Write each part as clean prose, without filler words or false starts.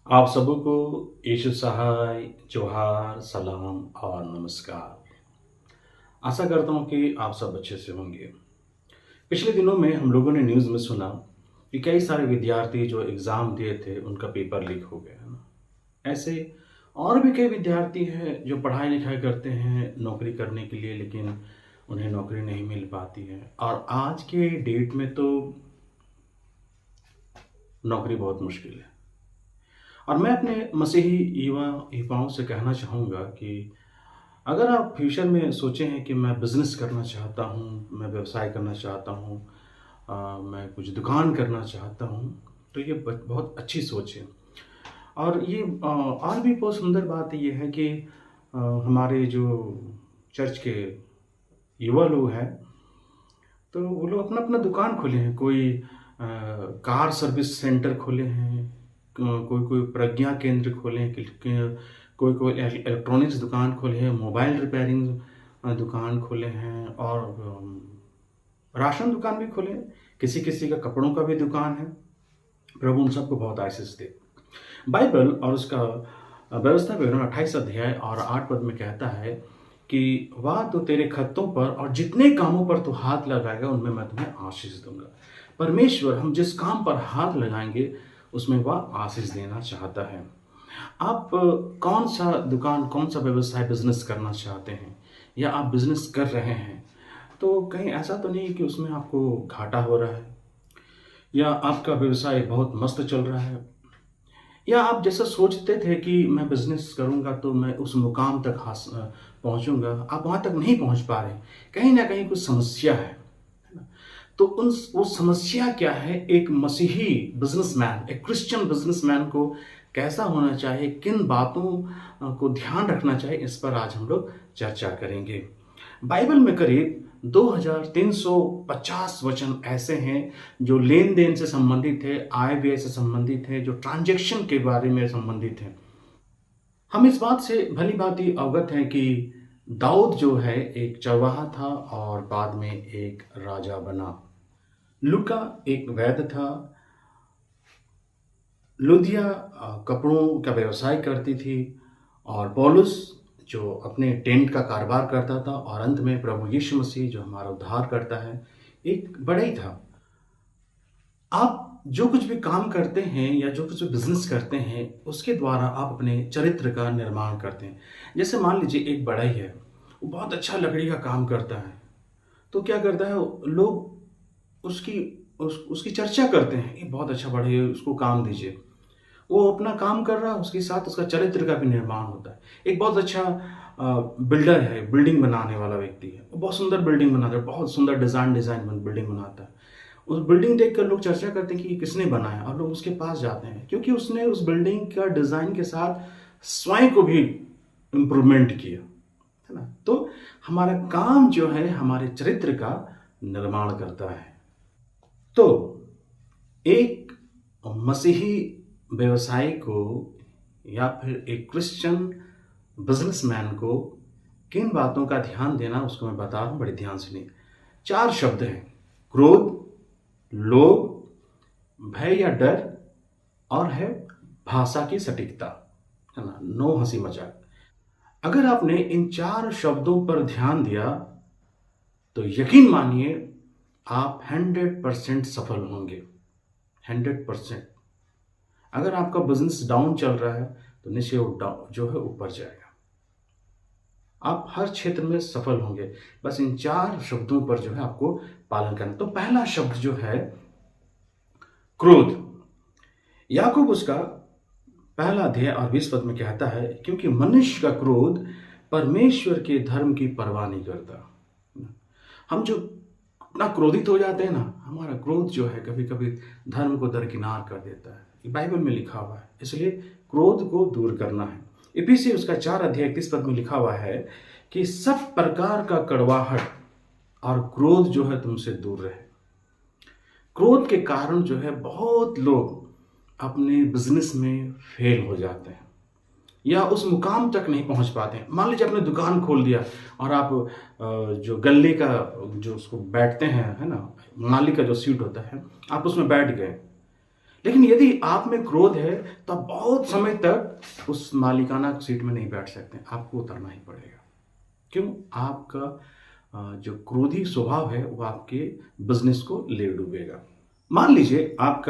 आप सबको यीशु सहाय, जोहार, सलाम और नमस्कार। आशा करता हूँ कि आप सब अच्छे से होंगे। पिछले दिनों में हम लोगों ने न्यूज़ में सुना कि कई सारे विद्यार्थी जो एग्ज़ाम दिए थे, उनका पेपर लीक हो गया, है ना? ऐसे और भी कई विद्यार्थी हैं जो पढ़ाई-लिखाई करते हैं नौकरी करने के लिए, लेकिन उन्हें नौकरी नहीं मिल पाती है और आज के डेट में तो नौकरी बहुत मुश्किल है। और मैं अपने मसीही युवाओं से कहना चाहूँगा कि अगर आप फ्यूचर में सोचे हैं कि मैं बिज़नेस करना चाहता हूँ, मैं व्यवसाय करना चाहता हूँ, मैं कुछ दुकान करना चाहता हूँ, तो ये बहुत अच्छी सोच है। और ये और भी बहुत सुंदर बात ये है कि हमारे जो चर्च के युवा लोग हैं, तो वो लोग अपना-अपना दुकान खोले हैं। कोई कार सर्विस सेंटर खोले हैं, कोई-कोई प्रज्ञा केंद्र खोले हैं, कोई-कोई इलेक्ट्रॉनिक्स दुकान खोले हैं, मोबाइल रिपेयरिंग दुकान खोले हैं और राशन दुकान भी खोले हैं। किसी-किसी का कपड़ों का भी दुकान है। प्रभु उन सबको बहुत आशीष दे। बाइबल और उसका व्यवस्था विवरण 28 अध्याय और 8 पद में कहता है कि वह तो तेरे खत्तों पर और जितने कामों पर तू हाथ लगाएगा उनमें मैं तुम्हें आशीष दूंगा। परमेश्वर हम जिस काम पर हाथ लगाएंगे उसमें वह आशीष देना चाहता है। आप कौन सा दुकान, कौन सा व्यवसाय, बिजनेस करना चाहते हैं या आप बिजनेस कर रहे हैं, तो कहीं ऐसा तो नहीं कि उसमें आपको घाटा हो रहा है या आपका व्यवसाय बहुत मस्त चल रहा है या आप जैसा सोचते थे कि मैं बिज़नेस करूँगा तो मैं उस मुकाम तक पहुँचूँगा, आप वहाँ तक नहीं पहुँच पा रहे। कहीं न कहीं कुछ समस्या है ना? तो वो समस्या क्या है? एक मसीही बिज़नेसमैन, एक क्रिश्चियन बिज़नेसमैन को कैसा होना चाहिए, किन बातों को ध्यान रखना चाहिए, इस पर आज हम लोग चर्चा करेंगे। बाइबल में करीब 2350 वचन ऐसे हैं जो लेन-देन से संबंधित है, आय-व्यय से संबंधित है, जो ट्रांज़ैक्शन के बारे में संबंधित है। हम इस बात से भली-भाँति अवगत हैं कि दाऊद जो है एक चरवाहा था और बाद में एक राजा बना। लूका एक वैद्य था। लुदिया कपड़ों का व्यवसाय करती थी और पौलुस जो अपने टेंट का कारोबार करता था और अंत में प्रभु यीशु मसीह जो हमारा उद्धार करता है, एक बड़ा ही था। आप जो कुछ भी काम करते हैं या जो कुछ भी बिज़नेस करते हैं, उसके द्वारा आप अपने चरित्र का निर्माण करते हैं। जैसे मान लीजिए एक बढ़ई है, वो बहुत अच्छा लकड़ी का काम करता है, तो क्या करता है लोग उसकी चर्चा करते हैं, ये बहुत अच्छा बढ़ई है, उसको काम दीजिए। वो अपना काम कर रहा है, उसके साथ उसका चरित्र का भी निर्माण होता है। एक बहुत अच्छा बिल्डर है, बिल्डिंग बनाने वाला व्यक्ति है, वो बहुत सुंदर बिल्डिंग बनाता है, बहुत सुंदर डिज़ाइन बिल्डिंग बनाता है। उस बिल्डिंग देखकर लोग चर्चा करते हैं कि ये किसने बनाया और लोग उसके पास जाते हैं क्योंकि उसने उस बिल्डिंग का डिज़ाइन के साथ स्वयं को भी इम्प्रूवमेंट किया, है ना? तो हमारा काम जो है हमारे चरित्र का निर्माण करता है। तो एक मसीही व्यवसायी को या फिर एक क्रिश्चियन बिजनेसमैन को किन बातों का ध्यान देना उसको मैं बता रहा हूँ, बड़े ध्यान सुनिए। 4 शब्द हैं: क्रोध, लोभ, भय या डर और है भाषा की सटीकता, है ना? नो हंसी मजाक। अगर आपने इन 4 शब्दों पर ध्यान दिया तो यकीन मानिए आप 100% सफल होंगे। 100%। अगर आपका बिजनेस डाउन चल रहा है तो निश्चय वो डाउन जो है ऊपर जाएगा। आप हर क्षेत्र में सफल होंगे। बस इन 4 शब्दों पर जो है आपको पालन करना। तो पहला शब्द जो है क्रोध। याकूब उसका पहला अध्याय और 20 पद में कहता है, क्योंकि मनुष्य का क्रोध परमेश्वर के धर्म की परवाह नहीं करता। हम जो इतना क्रोधित हो जाते हैं ना, हमारा क्रोध जो है कभी कभी धर्म को दरकिनार कर देता है। ये बाइबल में लिखा हुआ है, इसलिए क्रोध को दूर करना है। इफिसी उसका 4 अध्याय 31 पद में लिखा हुआ है कि सब प्रकार का कड़वाहट और क्रोध जो है तुमसे दूर रहे। क्रोध के कारण जो है बहुत लोग अपने बिजनेस में फेल हो जाते हैं या उस मुकाम तक नहीं पहुंच पाते हैं। मान लीजिए आपने दुकान खोल दिया और आप जो गल्ले का जो उसको बैठते हैं, है ना, माली का जो सीट होता है, आप उसमें बैठ गए, लेकिन यदि आप में क्रोध है तो आप बहुत समय तक उस मालिकाना सीट में नहीं बैठ सकते, आपको उतरना ही पड़ेगा। क्यों? आपका जो क्रोधी स्वभाव है वो आपके बिजनेस को ले डूबेगा। मान लीजिए आप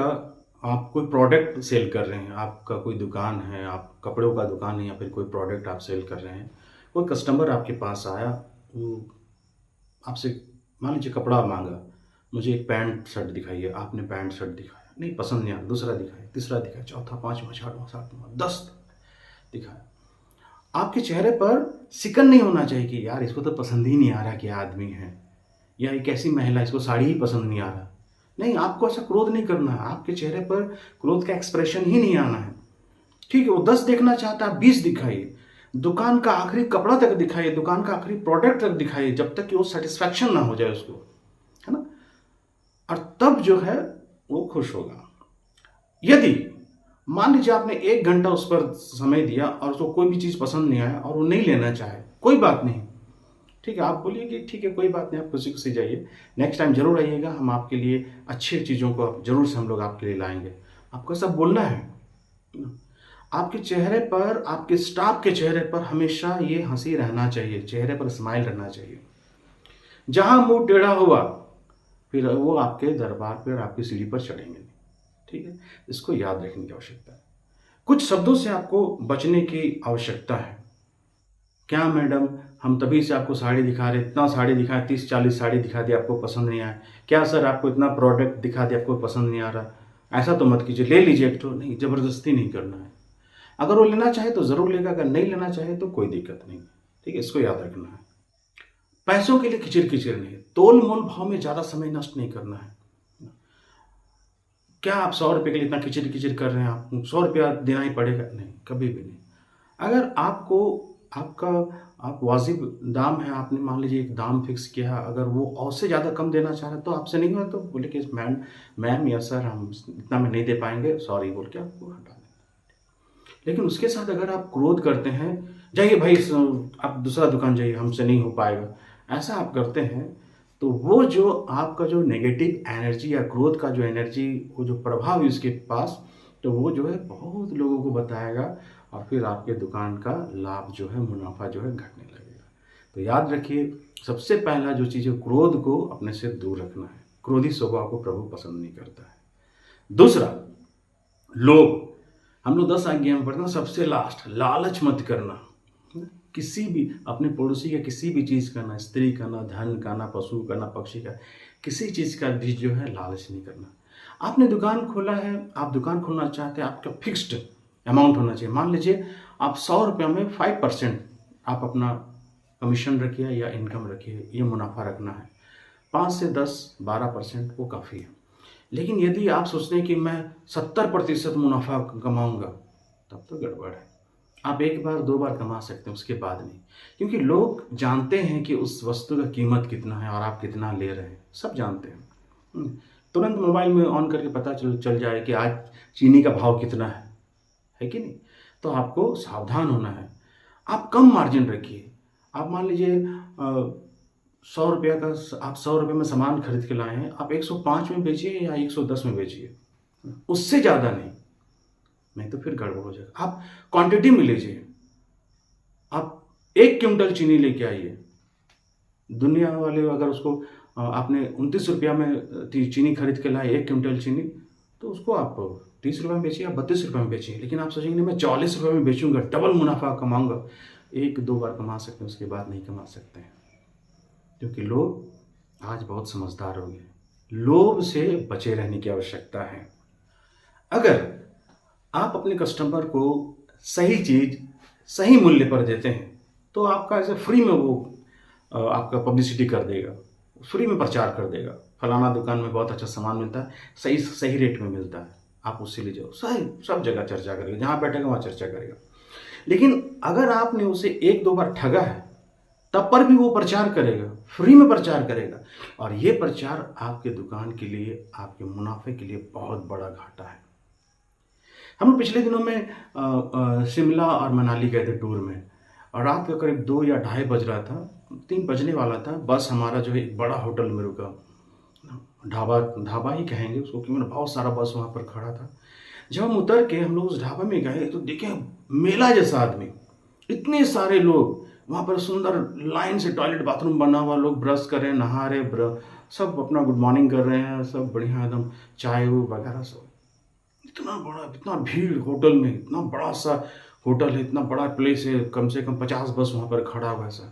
कोई प्रोडक्ट सेल कर रहे हैं, आपका कोई दुकान है, आप कपड़ों का दुकान है या फिर कोई प्रोडक्ट आप सेल कर रहे हैं। कोई कस्टमर आपके पास आया, वो आपसे मान लीजिए कपड़ा मांगा, मुझे एक पैंट शर्ट दिखाइए। आपने पैंट शर्ट दिखाया, नहीं पसंद नहीं आया, दूसरा दिखाया, तीसरा दिखाया, चौथा, पाँचवा, छठवां, सातवां, 10 दिखाया। आपके चेहरे पर सिकन नहीं होना चाहिए कि यार इसको तो पसंद ही नहीं आ रहा, क्या आदमी है, या एक ऐसी महिला, इसको साड़ी ही पसंद नहीं आ रहा। नहीं, आपको ऐसा क्रोध नहीं करना है, आपके चेहरे पर क्रोध का एक्सप्रेशन ही नहीं आना है। ठीक है, वो 10 देखना चाहता है, 20 दिखाइए, दुकान का आखिरी कपड़ा तक दिखाइए, दुकान का आखिरी प्रोडक्ट तक दिखाइए, जब तक कि वो सेटिस्फैक्शन ना हो जाए उसको, है ना। और तब जो है वो खुश होगा। यदि मान लीजिए आपने 1 घंटा उस पर समय दिया और उसको कोई भी चीज़ पसंद नहीं आया और वो नहीं लेना चाहे, कोई बात नहीं, ठीक है, आप बोलिए कि ठीक है कोई बात नहीं, आप खुशी खुशी जाइए, नेक्स्ट टाइम जरूर आइएगा, हम आपके लिए अच्छी चीज़ों को जरूर से हम लोग आपके लिए लाएंगे। आपको सब बोलना है। आपके चेहरे पर, आपके स्टाफ के चेहरे पर हमेशा ये हंसी रहना चाहिए, चेहरे पर स्माइल रहना चाहिए। जहां मुंह टेढ़ा हुआ फिर वो आपके दरबार पर, आपकी सीढ़ी पर चढ़ेंगे। ठीक है, इसको याद रखने की आवश्यकता है। कुछ शब्दों से आपको बचने की आवश्यकता है। क्या मैडम, हम तभी से आपको साड़ी दिखा रहे, इतना साड़ी दिखाए, 30-40 साड़ी दिखा दी, आपको पसंद नहीं आया। क्या सर, आपको इतना प्रोडक्ट दिखा दिया, आपको पसंद नहीं आ रहा। ऐसा तो मत कीजिए, ले लीजिए एक तो। नहीं, ज़बरदस्ती नहीं करना है। अगर वो लेना चाहे तो ज़रूर लेगा, अगर नहीं लेना चाहे तो कोई दिक्कत नहीं। ठीक है, इसको याद रखना है। पैसों के लिए किचिर किचिर नहीं, तोल मोल भाव में ज़्यादा समय नष्ट नहीं करना है। क्या आप 100 रुपये के लिए इतना किचिर किचिर कर रहे हैं, आपको 100 रुपया देना ही पड़ेगा? नहीं, कभी भी नहीं। अगर आपको आप वाजिब दाम है, आपने मान लीजिए एक दाम फिक्स किया, अगर वो और से ज़्यादा कम देना चाह रहा है तो आपसे नहीं हुआ तो बोले कि मैम या सर, हम इतना में नहीं दे पाएंगे, सॉरी बोल के आपको हटा दें। लेकिन उसके साथ अगर आप क्रोध करते हैं, जाइए भाई आप दूसरा दुकान जाइए, हमसे नहीं हो पाएगा, ऐसा आप करते हैं, तो वो जो आपका जो नेगेटिव एनर्जी या क्रोध का जो एनर्जी, वो जो प्रभाव है उसके पास, तो वो जो है बहुत लोगों को बताएगा और फिर आपके दुकान का लाभ जो है, मुनाफा जो है घटने लगेगा। तो याद रखिए, सबसे पहला जो चीज़ है, क्रोध को अपने से दूर रखना है। क्रोधी स्वभाव को प्रभु पसंद नहीं करता है। दूसरा, लोभ। हम लोग 10 आज्ञा में पढ़ते हैं, सबसे लास्ट, लालच मत करना। किसी भी अपने पड़ोसी का किसी भी चीज़ का, ना स्त्री का, ना धन का, ना पशु का, ना पक्षी का, किसी चीज़ का भी जो है लालच नहीं करना। आपने दुकान खोला है, आप दुकान खोलना चाहते हैं, आपका फिक्स्ड अमाउंट होना चाहिए। मान लीजिए आप 100 रुपये में 5% आप अपना कमीशन रखिए या इनकम रखिए, ये मुनाफा रखना है। 5 से 10, 12% वो काफ़ी है। लेकिन यदि आप सोचते हैं कि मैं 70% मुनाफा कमाऊंगा, तब तो गड़बड़ है। आप एक बार 2 बार कमा सकते हैं, उसके बाद नहीं। क्योंकि लोग जानते हैं कि उस वस्तु का कीमत कितना है और आप कितना ले रहे हैं, सब जानते हैं। तुरंत मोबाइल में ऑन करके पता चल जाए कि आज चीनी का भाव कितना है कि नहीं। तो आपको सावधान होना है। आप कम मार्जिन रखिए। आप मान लीजिए 100 रुपये का, आप 100 रुपये में सामान खरीद के लाए हैं, आप 105 में बेचिए या 110 में बेचिए, उससे ज़्यादा नहीं तो फिर गड़बड़ हो जाएगा। आप क्वांटिटी में लीजिए। आप 1 क्विंटल चीनी लेके आइए। दुनिया वाले अगर उसको आपने 29 रुपया में चीनी खरीद के लाए, 1 क्विंटल चीनी, तो उसको आप 30 रुपये में बेचिए या 32 रुपये में बेचिए। लेकिन आप सोचेंगे मैं 40 रुपये में बेचूंगा, डबल मुनाफा कमाऊंगा। 1-2 बार कमा सकते हैं, उसके बाद नहीं कमा सकते हैं। क्योंकि लोग आज बहुत समझदार हो गए। लोभ से बचे रहने की आवश्यकता है। अगर आप अपने कस्टमर को सही चीज़ सही मूल्य पर देते हैं तो आपका ऐसे फ्री में वो आपका पब्लिसिटी कर देगा, फ्री में प्रचार कर देगा। फलाना दुकान में बहुत अच्छा सामान मिलता है, सही रेट में मिलता है, आप उससे ले जाओ। सही सब जगह चर्चा करेगा, जहाँ बैठेगा वहाँ चर्चा करेगा। लेकिन अगर आपने उसे 1-2 बार ठगा है, तब पर भी वो प्रचार करेगा, फ्री में प्रचार करेगा। और ये प्रचार आपके दुकान के लिए, आपके मुनाफे के लिए बहुत बड़ा घाटा है। हम पिछले दिनों में शिमला और मनाली गए थे टूर में, और रात का करीब 2 या ढाई बज रहा था, 3 बजने वाला था। बस हमारा जो है एक बड़ा होटल में रुका। ढाबा ढाबा ही कहेंगे उसको, क्योंकि बहुत सारा बस वहाँ पर खड़ा था। जब हम उतर के हम लोग उस ढाबा में गए तो देखे मेला जैसा आदमी, इतने सारे लोग वहाँ पर, सुंदर लाइन से टॉयलेट बाथरूम बना हुआ, लोग ब्रश कर रहे हैं, नहा रहे, सब अपना गुड मॉर्निंग कर रहे हैं, सब बढ़िया एकदम, चाय वगैरह सब। इतना बड़ा, इतना भीड़ होटल में, इतना बड़ा सा होटल है, इतना बड़ा प्लेस है, कम से कम 50 बस वहाँ पर खड़ा हुआ है सर।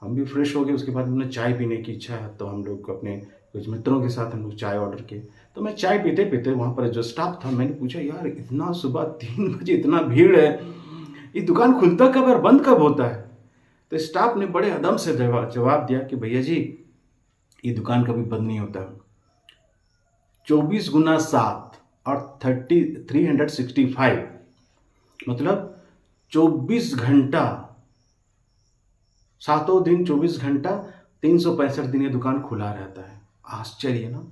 हम भी फ्रेश हो गए, उसके बाद हमने चाय पीने की इच्छा है, तो हम लोग अपने कुछ मित्रों के साथ हम लोग चाय ऑर्डर किए। तो मैं चाय पीते पीते वहाँ पर जो स्टाफ था, मैंने पूछा यार इतना सुबह 3 बजे इतना भीड़ है, ये दुकान खुलता कब और बंद कब होता है? तो स्टाफ ने बड़े अदम से जवाब दिया कि भैया जी ये दुकान कभी बंद नहीं होता, 24 गुना 7 और 365, मतलब 24 घंटा, सातों दिन 24 घंटा 365 दिन ये दुकान खुला रहता है। आश्चर्य ना,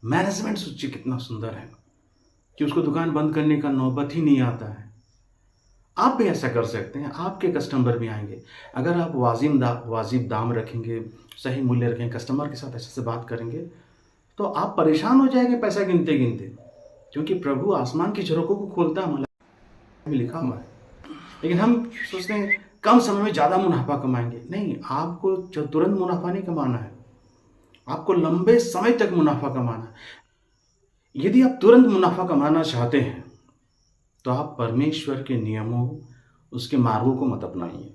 मैनेजमेंट सोचिए कितना सुंदर है कि उसको दुकान बंद करने का नौबत ही नहीं आता है। आप भी ऐसा कर सकते हैं, आपके कस्टमर भी आएंगे। अगर आप वाजिब दाम रखेंगे, सही मूल्य रखेंगे, कस्टमर के साथ अच्छे से बात करेंगे, तो आप परेशान हो जाएंगे पैसा गिनते गिनते, क्योंकि प्रभु आसमान की झरोकों को खोलता है, में लिखा हुआ है। लेकिन हम सोचते हैं कम समय में ज़्यादा मुनाफा कमाएंगे। नहीं, आपको तुरंत मुनाफा नहीं कमाना है, आपको लंबे समय तक मुनाफा कमाना है। यदि आप तुरंत मुनाफा कमाना चाहते हैं तो आप परमेश्वर के नियमों, उसके मार्गों को मत अपनाइए,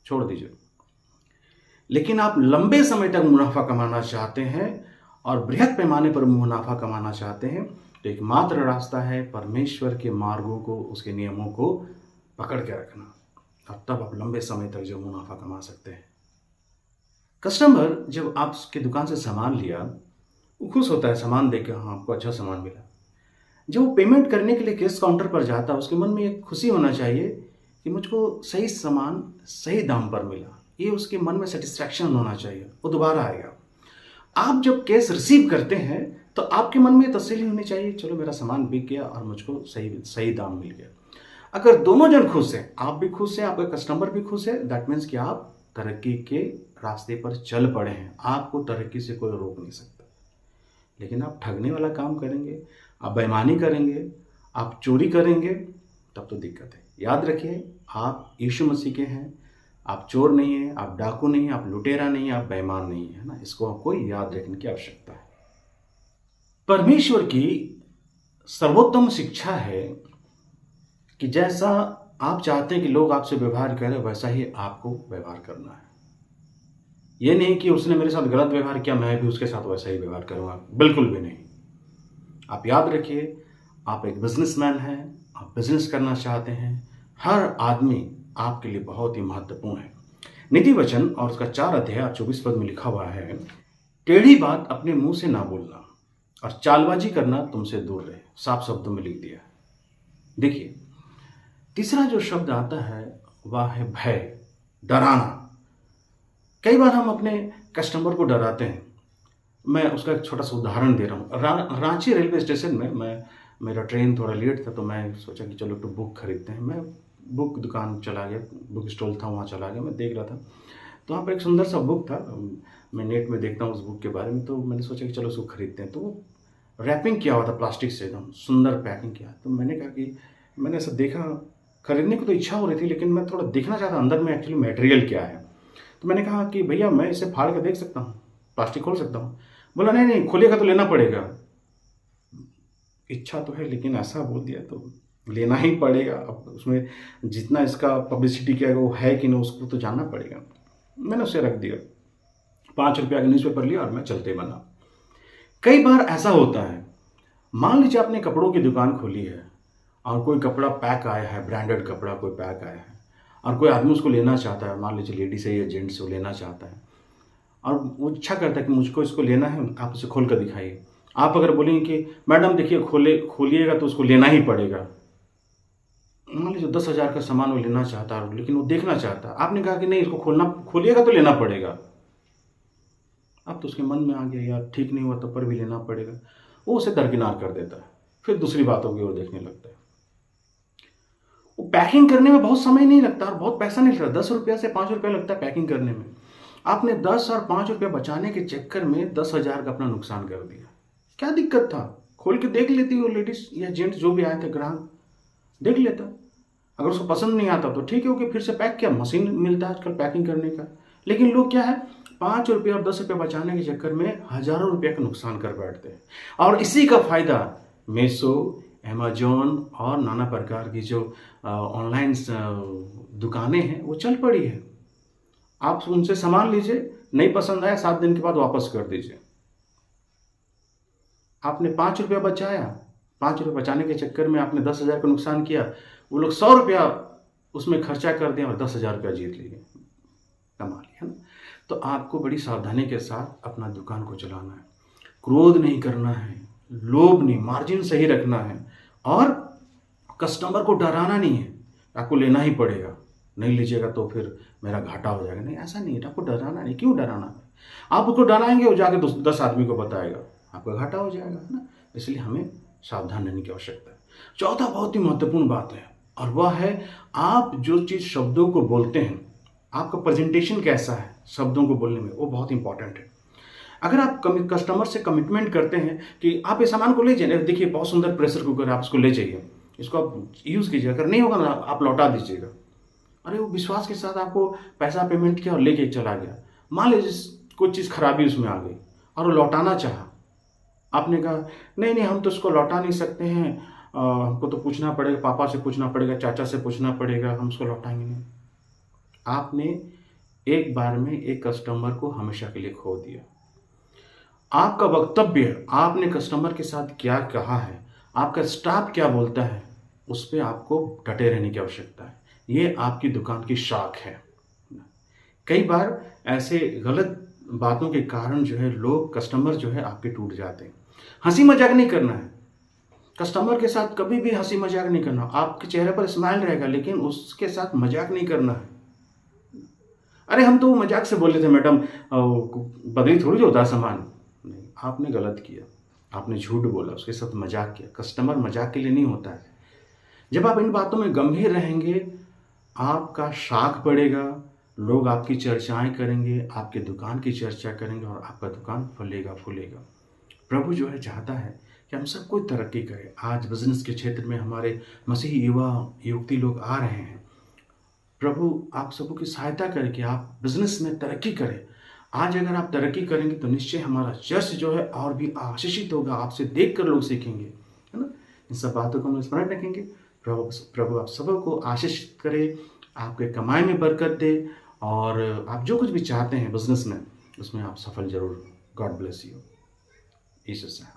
छोड़ दीजिए। लेकिन आप लंबे समय तक मुनाफा कमाना चाहते हैं और बृहद पैमाने पर मुनाफा कमाना चाहते हैं, तो एकमात्र रास्ता है परमेश्वर के मार्गों को, उसके नियमों को पकड़ के रखना, और तब आप लंबे समय तक जो मुनाफा कमा सकते हैं। कस्टमर जब आपके दुकान से सामान लिया, वो खुश होता है सामान देख के, हाँ आपको अच्छा सामान मिला। जब वो पेमेंट करने के लिए कैश काउंटर पर जाता है, उसके मन में एक खुशी होना चाहिए कि मुझको सही सामान सही दाम पर मिला, ये उसके मन में सेटिस्फैक्शन होना चाहिए, वो दोबारा आएगा। आप जब कैश रिसीव करते हैं तो आपके मन में तसल्ली होनी चाहिए, चलो मेरा सामान बिक गया और मुझको सही दाम मिल गया। अगर दोनों जन खुश हैं, आप भी खुश हैं, आपका कस्टमर भी खुश है, दैट मीन्स कि आप तरक्की के रास्ते पर चल पड़े हैं, आपको तरक्की से कोई रोक नहीं सकता। लेकिन आप ठगने वाला काम करेंगे, आप बेईमानी करेंगे, आप चोरी करेंगे, तब तो दिक्कत है। याद रखिए, आप यीशु मसीह के हैं, आप चोर नहीं हैं, आप डाकू नहीं हैं, आप लुटेरा नहीं हैं, आप बेईमान नहीं है ना। इसको आपको याद रखने की आवश्यकता है। परमेश्वर की सर्वोत्तम शिक्षा है कि जैसा आप चाहते हैं कि लोग आपसे व्यवहार करें, वैसा ही आपको व्यवहार करना है। ये नहीं कि उसने मेरे साथ गलत व्यवहार किया, मैं भी उसके साथ वैसा ही व्यवहार करूंगा, बिल्कुल भी नहीं। आप याद रखिए, आप एक बिजनेसमैन हैं, आप बिजनेस करना चाहते हैं, हर आदमी आपके लिए बहुत ही महत्वपूर्ण है। नीति वचन और उसका 4 अध्याय 24 पद में लिखा हुआ है, टेढ़ी बात अपने मुंह से ना बोलना और चालबाजी करना तुमसे दूर रहे। साफ शब्दों में लिख दिया। देखिए, तीसरा जो शब्द आता है वह है भय, डराना। कई बार हम अपने कस्टमर को डराते हैं। मैं उसका एक छोटा सा उदाहरण दे रहा हूँ। रांची रेलवे स्टेशन में मेरा ट्रेन थोड़ा लेट था, तो मैं सोचा कि चलो तो बुक खरीदते हैं। मैं बुक दुकान चला गया, बुक स्टॉल था, वहाँ चला गया। मैं देख रहा था तो वहाँ पर एक सुंदर सा बुक था। मैं नेट में देखता हूँ उस बुक के बारे में, तो मैंने सोचा कि चलो उसको खरीदते हैं। तो वो रैपिंग किया हुआ था प्लास्टिक से, एकदम सुंदर पैकिंग किया। तो मैंने कहा कि मैंने ऐसा देखा, खरीदने को तो इच्छा हो रही थी, लेकिन मैं थोड़ा देखना चाहता अंदर में एक्चुअली मटेरियल क्या है। तो मैंने कहा कि भैया मैं इसे फाड़ कर देख सकता हूँ, प्लास्टिक खोल सकता हूँ? बोला नहीं नहीं, खोलिएगा तो लेना पड़ेगा। इच्छा तो है, लेकिन ऐसा बोल दिया तो लेना ही पड़ेगा। अब उसमें जितना इसका पब्लिसिटी किया वो है कि नहीं, उसको तो जानना पड़ेगा। मैंने उसे रख दिया, 5 रुपया का न्यूज़पेपर लिया और मैं चलते बना। कई बार ऐसा होता है, मान लीजिए आपने कपड़ों की दुकान खोली है और कोई कपड़ा पैक आया है, ब्रांडेड कपड़ा कोई पैक आया है, और कोई आदमी उसको लेना चाहता है, मान लीजिए लेडीज है या जेंट्स वो लेना चाहता है, और वो इच्छा करता है कि मुझको इसको लेना है, आप उसे खोल कर दिखाइए। आप अगर बोलेंगे कि मैडम देखिए खोलिएगा तो उसको लेना ही पड़ेगा। मान लीजिए 10,000 का सामान वो लेना चाहता है, लेकिन वो देखना चाहता है। आपने कहा कि नहीं, इसको खोलिएगा तो लेना पड़ेगा। अब तो उसके मन में आ गया यार ठीक नहीं हुआ तो पर भी लेना पड़ेगा, वो उसे दरकिनार कर देता है, फिर दूसरी बातों की ओर देखने लगता है। वो पैकिंग करने में बहुत समय नहीं लगता और बहुत पैसा नहीं लगता, 10 रुपया से 5 रुपया लगता है पैकिंग करने में। आपने 10 और 5 रुपया बचाने के चक्कर में 10,000 का अपना नुकसान कर दिया। क्या दिक्कत था? खोल के देख लेती वो लेडीज या जेंट्स जो भी आए थे, ग्राहक देख लेता। अगर उसको पसंद नहीं आता तो ठीक है, ओके, फिर से पैक किया। मशीन मिलता है आजकल पैकिंग करने का। लेकिन लोग क्या है, 5 रुपये और 10 रुपये बचाने के चक्कर में हजारों रुपये का नुकसान कर बैठते हैं। और इसी का फायदा मीशो, अमेजोन और नाना प्रकार की जो ऑनलाइन दुकानें हैं वो चल पड़ी है। आप उनसे सामान लीजिए, नहीं पसंद आया 7 दिन के बाद वापस कर दीजिए। आपने 5 रुपया बचाया, 5 रुपये बचाने के चक्कर में आपने 10,000 का नुकसान किया। वो लोग 100 रुपया उसमें खर्चा कर दिया और 10,000 रुपया जीत लिए, कमा लिया, है ना। तो आपको बड़ी सावधानी के साथ अपना दुकान को चलाना है। क्रोध नहीं करना है, लोभ नहीं, मार्जिन सही रखना है और कस्टमर को डराना नहीं है। आपको लेना ही पड़ेगा, नहीं लीजिएगा तो फिर मेरा घाटा हो जाएगा। नहीं, ऐसा नहीं है। आपको डराना नहीं। क्यों डराना है? आप उसको डराएंगे, वो जाके 10 आदमी को बताएगा, आपका घाटा हो जाएगा, है ना। इसलिए हमें सावधान रहने की आवश्यकता है। चौथा बहुत ही महत्वपूर्ण बात है और वह है आप जो चीज़ शब्दों को बोलते हैं, आपका प्रेजेंटेशन कैसा है शब्दों को बोलने में, वो बहुत इंपॉर्टेंट है। अगर आप कस्टमर से कमिटमेंट करते हैं कि आप इस सामान को ले जाइए, देखिए बहुत सुंदर प्रेशर कुकर, आप इसको ले जाइए, इसको आप यूज़ कीजिए, अगर नहीं होगा ना आप लौटा दीजिएगा। अरे वो विश्वास के साथ आपको पैसा पेमेंट किया और लेके चला गया। मान लीजिए कोई चीज़ खराबी उसमें आ गई और वो लौटाना चाहा, आपने कहा नहीं नहीं हम तो इसको लौटा नहीं सकते हैं, हमको तो पूछना पड़ेगा, पापा से पूछना पड़ेगा, चाचा से पूछना पड़ेगा, हम उसको लौटाएंगे नहीं। आपने एक बार में एक कस्टमर को हमेशा के लिए खो दिया। आपका वक्तव्य, आपने कस्टमर के साथ क्या कहा है, आपका स्टाफ क्या बोलता है, उस पर आपको डटे रहने की आवश्यकता है। ये आपकी दुकान की शाख है। कई बार ऐसे गलत बातों के कारण जो है लोग, कस्टमर जो है आपके टूट जाते हैं। हंसी मजाक नहीं करना है कस्टमर के साथ, कभी भी हंसी मजाक नहीं करना। आपके चेहरे पर स्माइल रहेगा लेकिन उसके साथ मजाक नहीं करना है। अरे हम तो मजाक से बोले थे मैडम, बदली थोड़ी होता सामान। नहीं, आपने गलत किया, आपने झूठ बोला, उसके साथ मजाक किया। कस्टमर मजाक के लिए नहीं होता है। जब आप इन बातों में गंभीर रहेंगे, आपका शाख बढ़ेगा, लोग आपकी चर्चाएं करेंगे, आपके दुकान की चर्चा करेंगे और आपका दुकान फलेगा फूलेगा। प्रभु जो है चाहता है कि हम सब कोई तरक्की करें। आज बिजनेस के क्षेत्र में हमारे मसीही युवा युवती लोग आ रहे हैं। प्रभु आप सबको की सहायता करके आप बिजनेस में तरक्की करें। आज अगर आप तरक्की करेंगे तो निश्चय हमारा चर्च जो है और भी आशीषित होगा। आपसे देख कर लोग सीखेंगे, है ना। इन सब बातों को हम स्मरण रखेंगे। प्रभु आप सबको आशीषित करे, आपके कमाई में बरकत दे और आप जो कुछ भी चाहते हैं बिजनेस में, उसमें आप सफल जरूर। God bless you. यीशु से।